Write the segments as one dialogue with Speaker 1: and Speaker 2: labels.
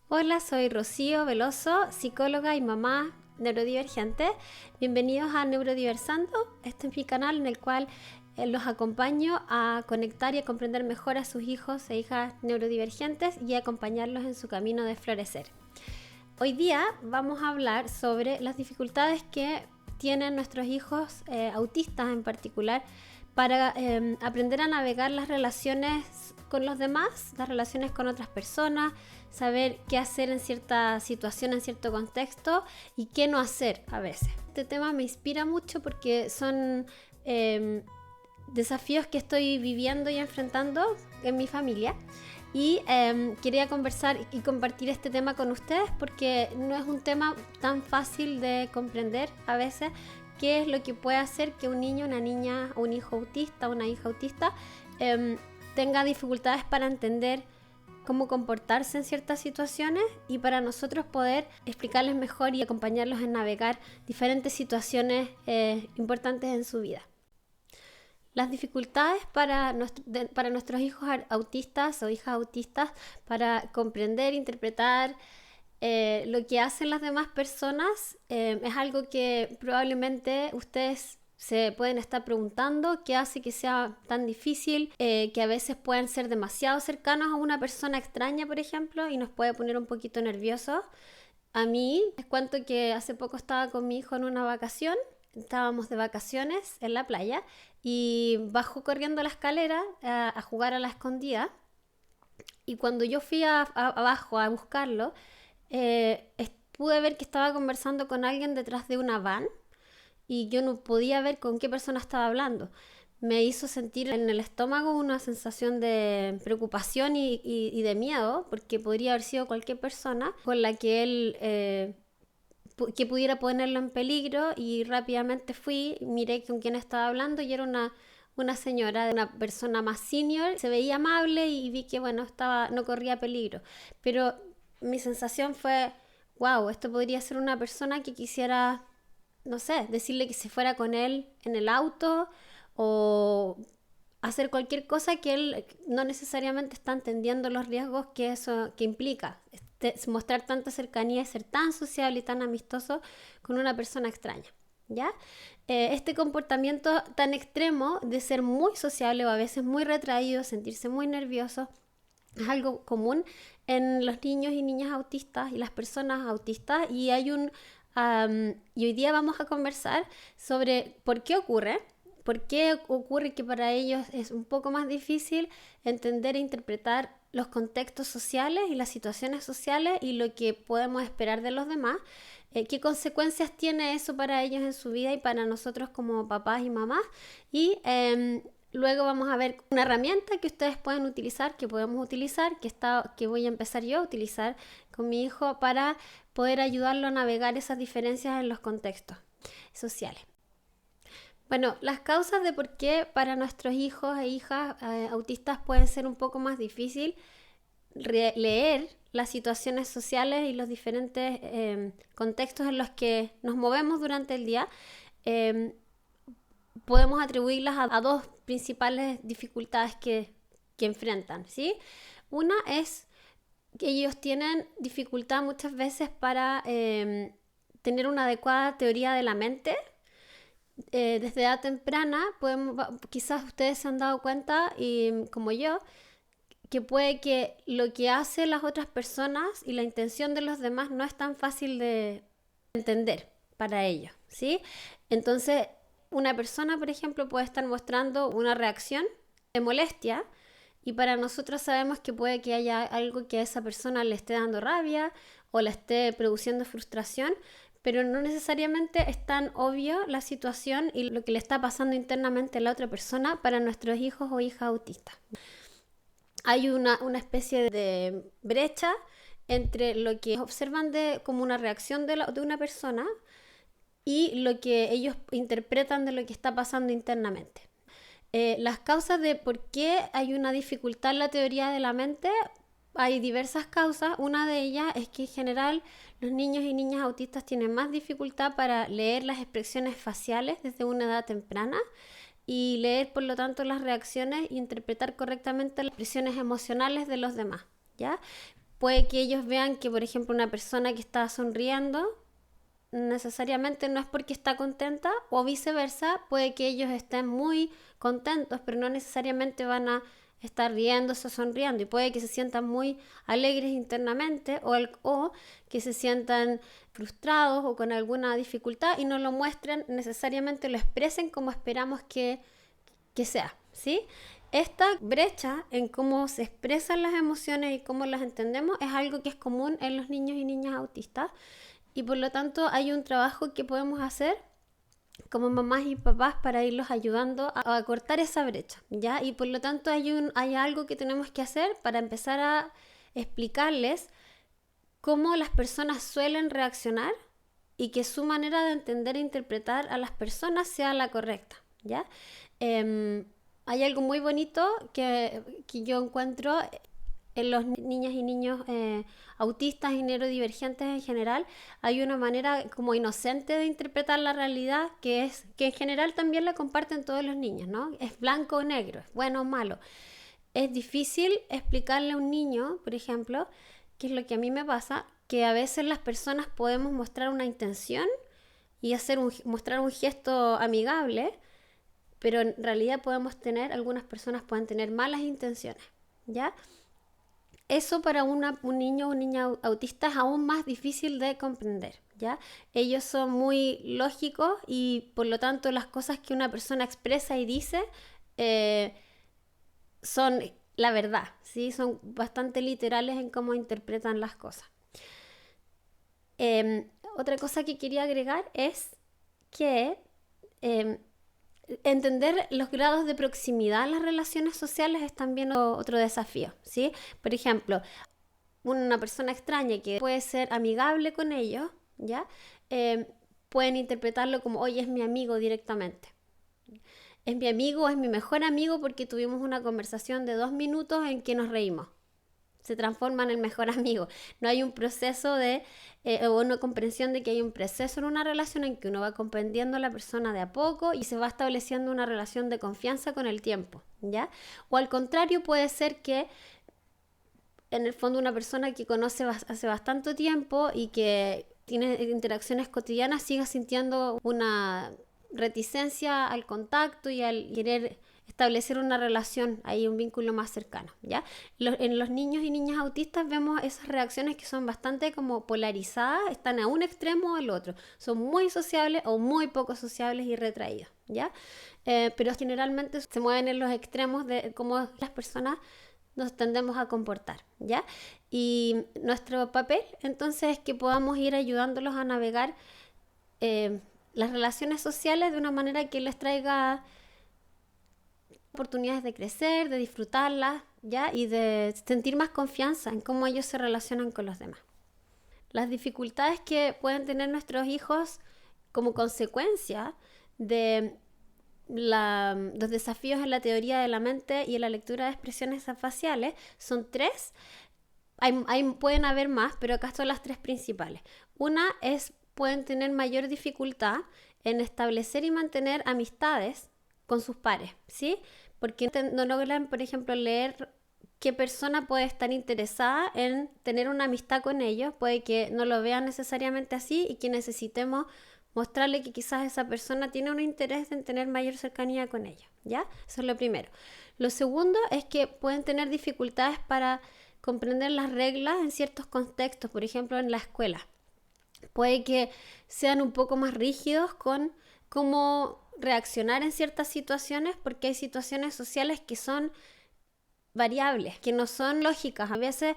Speaker 1: Hola, soy Rocío Veloso, psicóloga y mamá neurodivergente. Bienvenidos a Neurodiversando. Este es mi canal en el cual los acompaño a conectar y a comprender mejor a sus hijos e hijas neurodivergentes y a acompañarlos en su camino de florecer. Hoy día vamos a hablar sobre las dificultades que tienen nuestros hijos autistas en particular para aprender a navegar las relaciones con los demás, las relaciones con otras personas, saber qué hacer en cierta situación, en cierto contexto y qué no hacer a veces. Este tema me inspira mucho porque son desafíos que estoy viviendo y enfrentando en mi familia. Y quería conversar y compartir este tema con ustedes porque no es un tema tan fácil de comprender a veces qué es lo que puede hacer que un niño, una niña, un hijo autista, una hija autista tenga dificultades para entender cómo comportarse en ciertas situaciones y para nosotros poder explicarles mejor y acompañarlos en navegar diferentes situaciones importantes en su vida. Las dificultades para nuestros hijos autistas o hijas autistas para comprender, interpretar lo que hacen las demás personas es algo que probablemente ustedes se pueden estar preguntando qué hace que sea tan difícil, que a veces pueden ser demasiado cercanos a una persona extraña, por ejemplo, y nos puede poner un poquito nerviosos. A mí, les cuento que hace poco estaba con mi hijo en una vacación. Estábamos de vacaciones en la playa y bajó corriendo la escalera a jugar a la escondida. Y cuando yo fui abajo a buscarlo, pude ver que estaba conversando con alguien detrás de una van y yo no podía ver con qué persona estaba hablando. Me hizo sentir en el estómago una sensación de preocupación y de miedo, porque podría haber sido cualquier persona con la que él que pudiera ponerlo en peligro, y rápidamente fui, miré con quién estaba hablando y era una señora, una persona más senior, se veía amable y vi que bueno, no corría peligro, pero mi sensación fue, wow, esto podría ser una persona que quisiera, no sé, decirle que se fuera con él en el auto o hacer cualquier cosa que él no necesariamente está entendiendo los riesgos que eso que implica. Mostrar tanta cercanía y ser tan sociable y tan amistoso con una persona extraña, ¿ya? Este comportamiento tan extremo de ser muy sociable o a veces muy retraído, sentirse muy nervioso, es algo común en los niños y niñas autistas y las personas autistas, y y hoy día vamos a conversar sobre por qué ocurre que para ellos es un poco más difícil entender e interpretar los contextos sociales y las situaciones sociales y lo que podemos esperar de los demás, qué consecuencias tiene eso para ellos en su vida y para nosotros como papás y mamás, y luego vamos a ver una herramienta que ustedes pueden utilizar, que podemos utilizar, que voy a empezar yo a utilizar con mi hijo para poder ayudarlo a navegar esas diferencias en los contextos sociales. Bueno, las causas de por qué para nuestros hijos e hijas autistas pueden ser un poco más difícil leer las situaciones sociales y los diferentes contextos en los que nos movemos durante el día, podemos atribuirlas a dos principales dificultades que enfrentan, ¿sí? Una es que ellos tienen dificultad muchas veces para tener una adecuada teoría de la mente. Desde edad temprana, quizás ustedes se han dado cuenta, y como yo, que puede que lo que hacen las otras personas y la intención de los demás no es tan fácil de entender para ellos, ¿sí? Entonces, una persona, por ejemplo, puede estar mostrando una reacción de molestia y para nosotros sabemos que puede que haya algo que a esa persona le esté dando rabia o le esté produciendo frustración, pero no necesariamente es tan obvio la situación y lo que le está pasando internamente a la otra persona para nuestros hijos o hijas autistas. Hay una especie de brecha entre lo que observan como una reacción de una persona y lo que ellos interpretan de lo que está pasando internamente. Las causas de por qué hay una dificultad en la teoría de la mente, hay diversas causas. Una de ellas es que en general los niños y niñas autistas tienen más dificultad para leer las expresiones faciales desde una edad temprana y leer, por lo tanto, las reacciones e interpretar correctamente las expresiones emocionales de los demás, ¿ya? puede que ellos vean que, por ejemplo, una persona que está sonriendo necesariamente no es porque está contenta, o viceversa, puede que ellos estén muy contentos, pero no necesariamente van a estar riéndose o sonriendo, y puede que se sientan muy alegres internamente, o que se sientan frustrados o con alguna dificultad y no lo muestren, necesariamente lo expresen como esperamos que sea, ¿sí? Esta brecha en cómo se expresan las emociones y cómo las entendemos es algo que es común en los niños y niñas autistas, y por lo tanto hay un trabajo que podemos hacer como mamás y papás para irlos ayudando a cortar esa brecha, ¿ya? Y por lo tanto hay algo que tenemos que hacer para empezar a explicarles cómo las personas suelen reaccionar y que su manera de entender e interpretar a las personas sea la correcta, ¿ya? Hay algo muy bonito que yo encuentro en los niñas y niños autistas y neurodivergentes en general. Hay una manera como inocente de interpretar la realidad que en general también la comparten todos los niños, ¿no? Es blanco o negro, es bueno o malo. Es difícil explicarle a un niño, por ejemplo, que es lo que a mí me pasa, que a veces las personas podemos mostrar una intención y mostrar un gesto amigable, pero en realidad algunas personas pueden tener malas intenciones, ¿ya? Eso para un niño o niña autista es aún más difícil de comprender, ¿ya? Ellos son muy lógicos y por lo tanto las cosas que una persona expresa y dice son la verdad, ¿sí? Son bastante literales en cómo interpretan las cosas. Otra cosa que quería agregar es que entender los grados de proximidad en las relaciones sociales es también otro desafío, ¿sí? Por ejemplo, una persona extraña que puede ser amigable con ellos, ¿ya? Pueden interpretarlo como, oye, es mi amigo directamente. Es mi amigo, es mi mejor amigo porque tuvimos una conversación de 2 minutos en que nos reímos. Se transforma en el mejor amigo. No hay un proceso o una comprensión de que hay un proceso en una relación en que uno va comprendiendo a la persona de a poco y se va estableciendo una relación de confianza con el tiempo, ¿ya? O al contrario, puede ser que en el fondo una persona que conoce hace bastante tiempo y que tiene interacciones cotidianas siga sintiendo una reticencia al contacto y al querer establecer una relación, ahí un vínculo más cercano, ¿ya? En los niños y niñas autistas vemos esas reacciones que son bastante como polarizadas, están a un extremo o al otro, son muy sociables o muy poco sociables y retraídos, ¿ya? Pero generalmente se mueven en los extremos de cómo las personas nos tendemos a comportar, ¿ya? Y nuestro papel entonces es que podamos ir ayudándolos a navegar las relaciones sociales de una manera que les traiga oportunidades de crecer, de disfrutarlas, ¿ya? Y de sentir más confianza en cómo ellos se relacionan con los demás. Las dificultades que pueden tener nuestros hijos como consecuencia de los desafíos en la teoría de la mente y en la lectura de expresiones faciales son 3. Pueden haber más, pero acá son las 3 principales. Una es, pueden tener mayor dificultad en establecer y mantener amistades con sus pares, ¿sí? Porque no logran, por ejemplo, leer qué persona puede estar interesada en tener una amistad con ellos. Puede que no lo vean necesariamente así y que necesitemos mostrarle que quizás esa persona tiene un interés en tener mayor cercanía con ellos, ¿ya? Eso es lo primero. Lo segundo es que pueden tener dificultades para comprender las reglas en ciertos contextos, por ejemplo, en la escuela. Puede que sean un poco más rígidos con cómo reaccionar en ciertas situaciones, porque hay situaciones sociales que son variables, que no son lógicas. A veces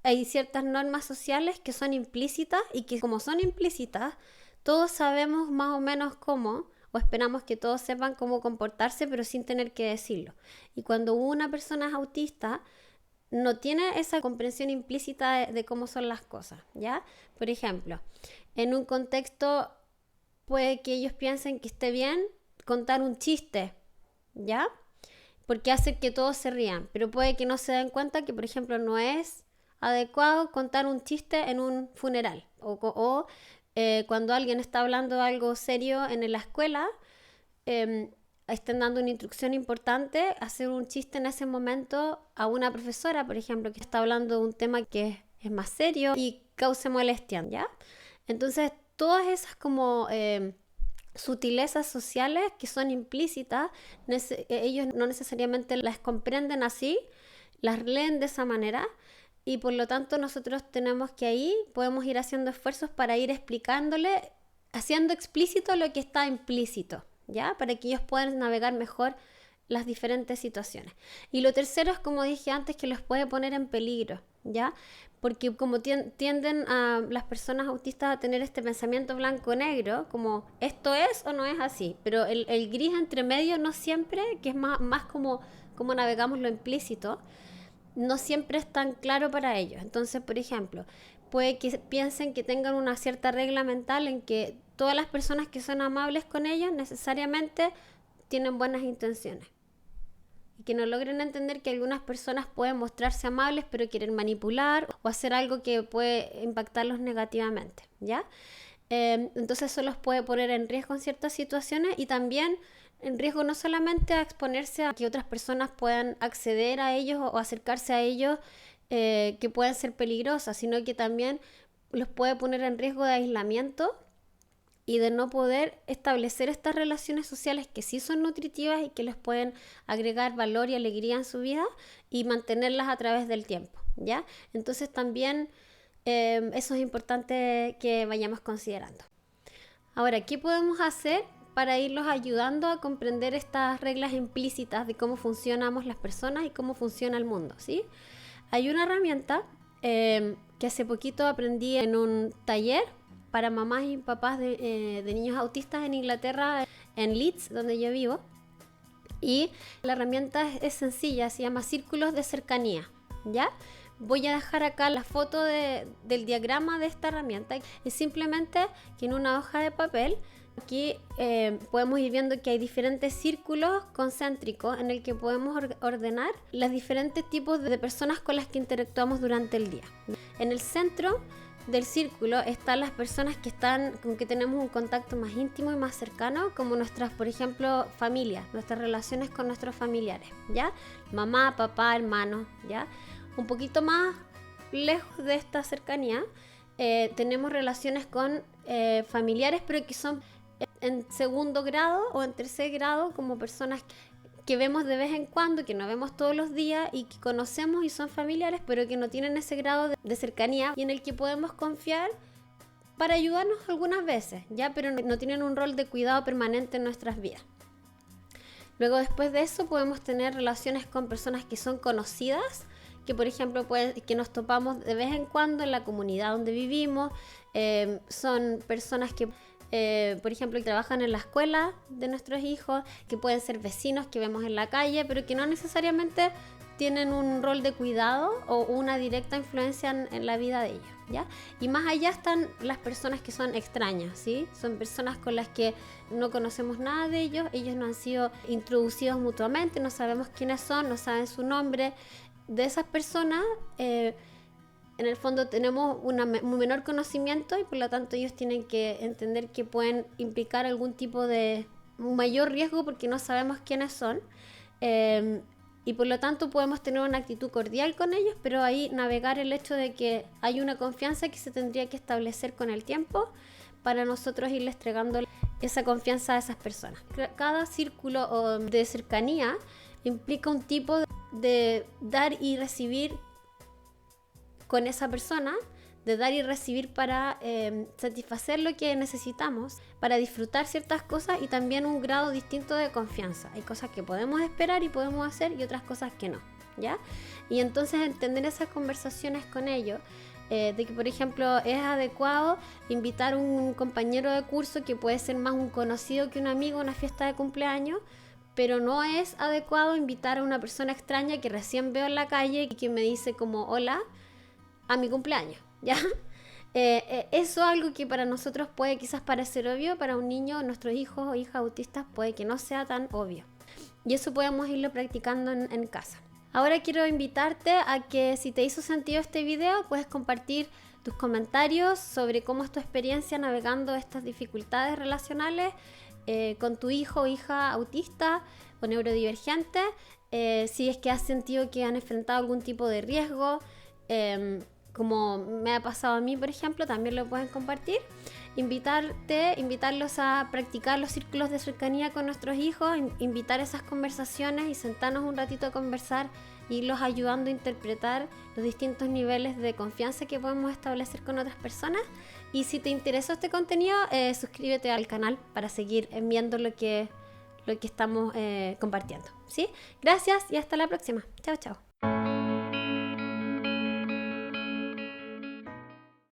Speaker 1: hay ciertas normas sociales que son implícitas y que como son implícitas, todos sabemos más o menos cómo, o esperamos que todos sepan cómo comportarse, pero sin tener que decirlo. Y cuando una persona es autista, no tiene esa comprensión implícita de cómo son las cosas, ¿ya? Por ejemplo, en un contexto puede que ellos piensen que esté bien contar un chiste, ¿ya? Porque hace que todos se rían, pero puede que no se den cuenta que, por ejemplo, no es adecuado contar un chiste en un funeral o cuando alguien está hablando de algo serio en la escuela, estén dando una instrucción importante, hacer un chiste en ese momento a una profesora, por ejemplo, que está hablando de un tema que es más serio y cause molestia, ¿ya? Entonces, todas esas como sutilezas sociales que son implícitas, ellos no necesariamente las comprenden así, las leen de esa manera, y por lo tanto nosotros tenemos que ahí, podemos ir haciendo esfuerzos para ir explicándole, haciendo explícito lo que está implícito, ¿ya? Para que ellos puedan navegar mejor las diferentes situaciones. Y lo tercero es, como dije antes, que los puede poner en peligro, ¿ya? Porque como tienden a las personas autistas a tener este pensamiento blanco-negro, como esto es o no es así, pero el gris entre medio no siempre, que es más como navegamos lo implícito, no siempre es tan claro para ellos. Entonces, por ejemplo, puede que piensen que tengan una cierta regla mental en que todas las personas que son amables con ellos necesariamente tienen buenas intenciones. Y que no logren entender que algunas personas pueden mostrarse amables pero quieren manipular o hacer algo que puede impactarlos negativamente, ¿ya? Entonces eso los puede poner en riesgo en ciertas situaciones y también en riesgo no solamente a exponerse a que otras personas puedan acceder a ellos o acercarse a ellos que pueden ser peligrosas, sino que también los puede poner en riesgo de aislamiento y de no poder establecer estas relaciones sociales que sí son nutritivas y que les pueden agregar valor y alegría en su vida y mantenerlas a través del tiempo, ¿ya? Entonces también eso es importante que vayamos considerando. Ahora, ¿qué podemos hacer para irlos ayudando a comprender estas reglas implícitas de cómo funcionamos las personas y cómo funciona el mundo, ¿sí? Hay una herramienta que hace poquito aprendí en un taller para mamás y papás de niños autistas en Inglaterra, en Leeds, donde yo vivo. Y la herramienta es sencilla, se llama Círculos de Cercanía, ¿ya? Voy a dejar acá la foto del diagrama de esta herramienta. Es simplemente que en una hoja de papel, aquí podemos ir viendo que hay diferentes círculos concéntricos en el que podemos ordenar los diferentes tipos de personas con las que interactuamos durante el día. En el centro del círculo están las personas con que tenemos un contacto más íntimo y más cercano, como nuestras, por ejemplo, familias, nuestras relaciones con nuestros familiares, ¿ya? Mamá, papá, hermanos, ¿ya? Un poquito más lejos de esta cercanía, tenemos relaciones con familiares, pero que son en segundo grado o en tercer grado, como personas que vemos de vez en cuando, que no vemos todos los días y que conocemos y son familiares, pero que no tienen ese grado de cercanía y en el que podemos confiar para ayudarnos algunas veces, ¿ya? Pero no tienen un rol de cuidado permanente en nuestras vidas. Luego, después de eso, podemos tener relaciones con personas que son conocidas, que por ejemplo que nos topamos de vez en cuando en la comunidad donde vivimos, son personas que por ejemplo, que trabajan en la escuela de nuestros hijos, que pueden ser vecinos que vemos en la calle, pero que no necesariamente tienen un rol de cuidado o una directa influencia en la vida de ellos, ¿ya? Y más allá están las personas que son extrañas, ¿sí? Son personas con las que no conocemos nada de ellos no han sido introducidos mutuamente, no sabemos quiénes son, no saben su nombre. De esas personas en el fondo tenemos un menor conocimiento y por lo tanto ellos tienen que entender que pueden implicar algún tipo de mayor riesgo porque no sabemos quiénes son, y por lo tanto podemos tener una actitud cordial con ellos, pero ahí navegar el hecho de que hay una confianza que se tendría que establecer con el tiempo para nosotros irles entregando esa confianza a esas personas. Cada círculo de cercanía implica un tipo de dar y recibir con esa persona, de dar y recibir para satisfacer lo que necesitamos, para disfrutar ciertas cosas y también un grado distinto de confianza. Hay cosas que podemos esperar y podemos hacer y otras cosas que no, ¿ya? Y entonces entender esas conversaciones con ellos, de que por ejemplo es adecuado invitar a un compañero de curso que puede ser más un conocido que un amigo a una fiesta de cumpleaños, pero no es adecuado invitar a una persona extraña que recién veo en la calle y que me dice como hola a mi cumpleaños, ¿ya? Eso es algo que para nosotros puede quizás parecer obvio, para un niño, nuestros hijos o hijas autistas puede que no sea tan obvio. Y eso podemos irlo practicando en casa. Ahora quiero invitarte a que si te hizo sentido este video, puedes compartir tus comentarios sobre cómo es tu experiencia navegando estas dificultades relacionales con tu hijo o hija autista o neurodivergente, si es que has sentido que han enfrentado algún tipo de riesgo, como me ha pasado a mí, por ejemplo, también lo pueden compartir. Invitarlos a practicar los círculos de cercanía con nuestros hijos, invitar esas conversaciones y sentarnos un ratito a conversar, irlos ayudando a interpretar los distintos niveles de confianza que podemos establecer con otras personas. Y si te interesó este contenido, suscríbete al canal para seguir viendo lo que estamos compartiendo, ¿sí? Gracias y hasta la próxima. Chao, chao.